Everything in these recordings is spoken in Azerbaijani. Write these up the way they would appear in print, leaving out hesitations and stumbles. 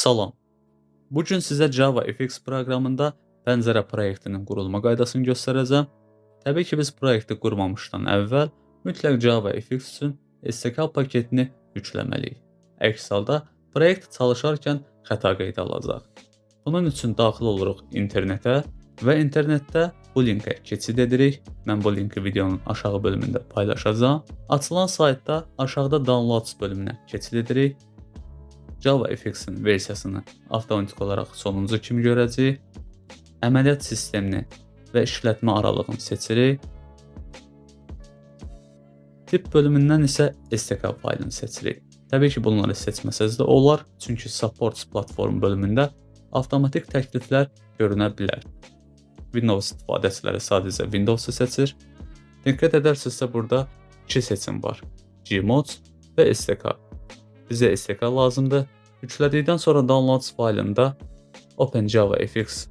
Salam. Bu gün sizə JavaFX proqramında pəncərə proyektinin qurulma qaydasını göstərəcəm. Təbii ki, biz proyekti qurmamışdan əvvəl mütləq JavaFX üçün STK paketini yükləməliyik. Əks halda proyekt çalışarkən xəta qeydə alacaq. Bunun üçün daxil oluruq internetə və internetdə bu linkə keçid edirik. Mən bu linki videonun aşağı bölümündə paylaşacağam. Açılan saytda aşağıda Downloads bölümünə keçid edirik. JavaFX-in versiyasını avtomatik olaraq sonuncu kimi görəcəyik. Əməliyyat sistemini və işlətmə aralığını seçirik. Tip bölümündən isə STK faylını seçirik. Təbii ki, bunları seçməsəz də olar, çünki Supports platform bölümündə avtomatik təkliflər görünə bilər. Windows istifadəçiləri sadəcə Windows-u seçir. Diqqət edərsinizsə burada iki seçim var: Gmods və STK. Bizə STK lazımdır. Yüklədikdən sonra Downloads faylında OpenJavaFX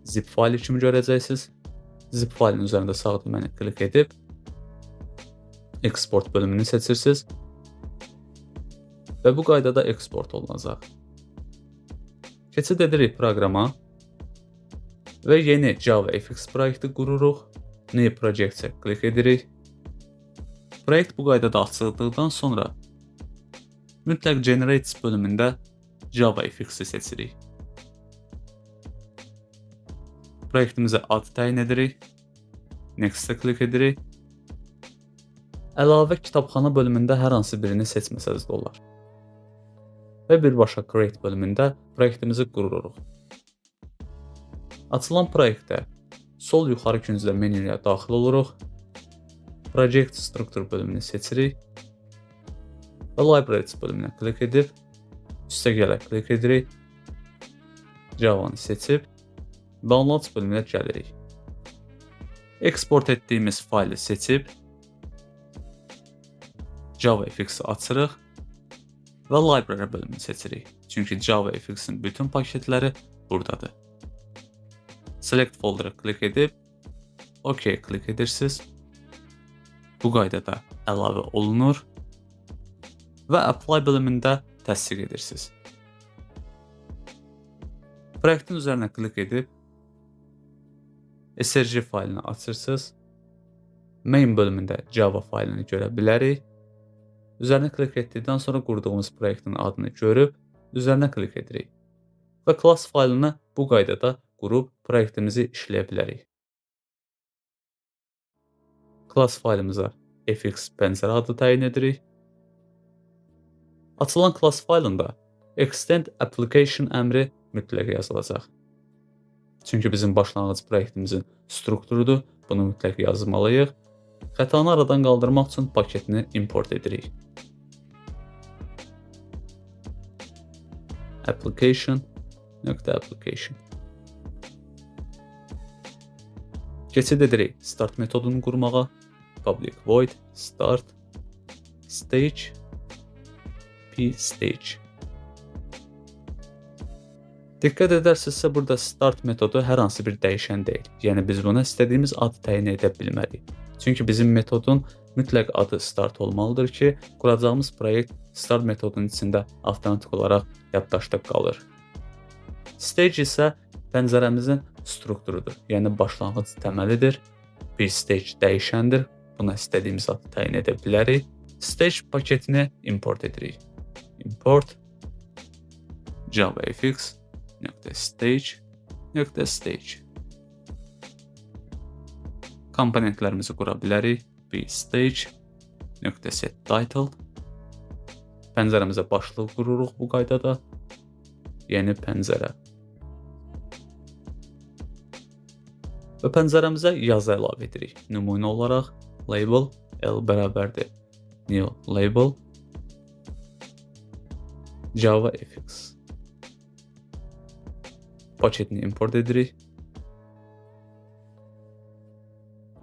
zip faylı kimi görəcəksiniz. Zip faylın üzərində sağ düyməni klik edib Export bölümünü seçirsiniz və bu qaydada eksport olunacaq. Keçid edirik proqrama və yeni JavaFX proyekti qururuq. New Project-ə klik edirik. Proyekt bu qaydada açıldıqdan sonra mütləq Generates bölümündə JavaFX-i seçirik. Proyektimizə ad təyin edirik. Next-ə klik edirik. Əlavə kitabxana bölümündə hər hansı birini seçməsəz də olar. Və birbaşa Create bölümündə proyektimizi qururuq. Açılan proyektdə sol yuxarı küncdə menyuya daxil oluruq. Project Structure bölümünü seçirik. Və Libraries bölümünə klik edib, üstə gələ klik edirik. Java-nı seçib, Downloads bölümünə gəlirik. Export etdiyimiz faylı seçib, JavaFX-i açırıq və Library bölümünü seçirik. Çünki JavaFX-in bütün paketləri buradadır. Select folder'a klik edib, OK klik edirsiniz. Bu qaydada əlavə olunur və Apply bölümündə təsdiq edirsiniz. Proyektin üzərinə klik edib src faylını açırsınız. Main bölümündə Java faylını görə bilərik. Üzərinə klik etdikdən sonra qurduğumuz proyektin adını görüb üzərinə klik edirik və class faylını bu qaydada qurub proyektimizi işləyə bilərik. Class faylımıza fx pəncərə adı təyin edirik. Açılan class faylında Extend Application əmri mütləq yazılacaq. Çünki bizim başlanğıc proyektimizin strukturudur, bunu mütləq yazmalıyıq. Xətanı aradan qaldırmaq üçün paketini import edirik. Application. Keçid edirik Start metodunu qurmağa. Public void start stage p-stage. Diqqət edərsinizsə burada start metodu hər hansı bir dəyişən deyil. Yəni biz buna istədiyimiz adı təyin edə bilmərik. Çünki bizim metodun mütləq adı start olmalıdır ki, quracağımız proyekt start metodunun içində avtomatik olaraq yaddaşda qalır. Stage isə pəncərəmizin strukturudur. Yəni başlanğıc təməlidir. p-stage dəyişəndir. Buna istədiyimiz adı təyin edə bilərik. Stage paketini import edirik. Import javafx.stage. Komponentlərimizi qura bilərik. p-stage.setTitle. Pəncərəmizə başlıq qururuq bu qaydada. Yeni pəncərə. Və pəncərəmizə yazı əlavə edirik. Nümunə olaraq label L bərabərdir new label JavaFX. Paketini import edirik.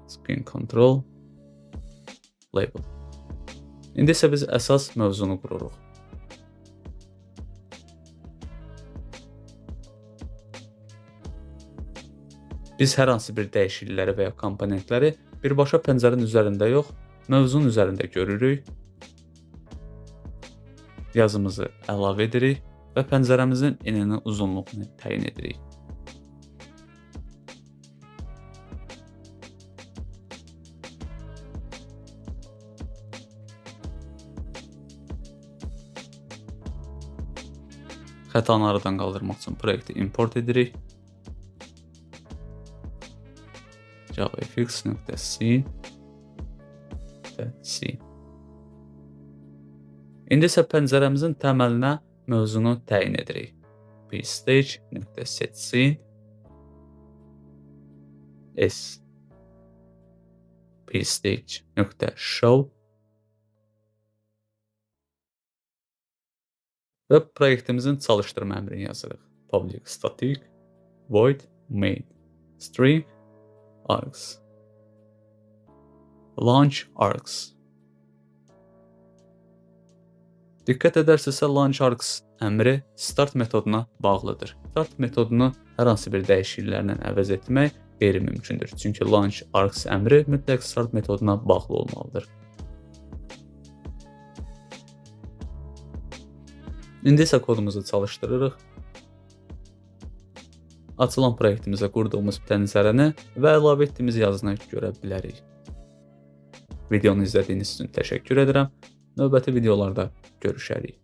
Screen control label. İndi isə biz əsas mövzunu qururuq. Biz hər hansı bir dəyişiklikləri və ya komponentləri birbaşa pəncərənin üzərində yox, mövzunun üzərində görürük. Yazımızı əlavə edirik. və pəncərəmizin eninin uzunluğunu təyin edirik. Xətanı aradan qaldırmaq üçün proyekti import edirik. javafx.c. İndi isə pəncərəmizin təməlinə mövzunu təyin edirik. pstage.setScene s pstage.show və proyektimizin çalışdırma əmrini yazırıq. Public static void main string args launch args. Diqqət edərsinizsə, launch args əmri start metoduna bağlıdır. Start metodunu hər hansı bir dəyişikliklərlə əvəz etmək qeyri-mümkündür. Çünki launch args əmri mütləq start metoduna bağlı olmalıdır. İndi isə kodumuzu çalışdırırıq. Açılan proyektimizə qurduğumuz pəncərəni və əlavə etdiyimiz yazını görə bilərik. Videonu izlədiyiniz üçün təşəkkür edirəm. Növbəti videolarda görüşərik.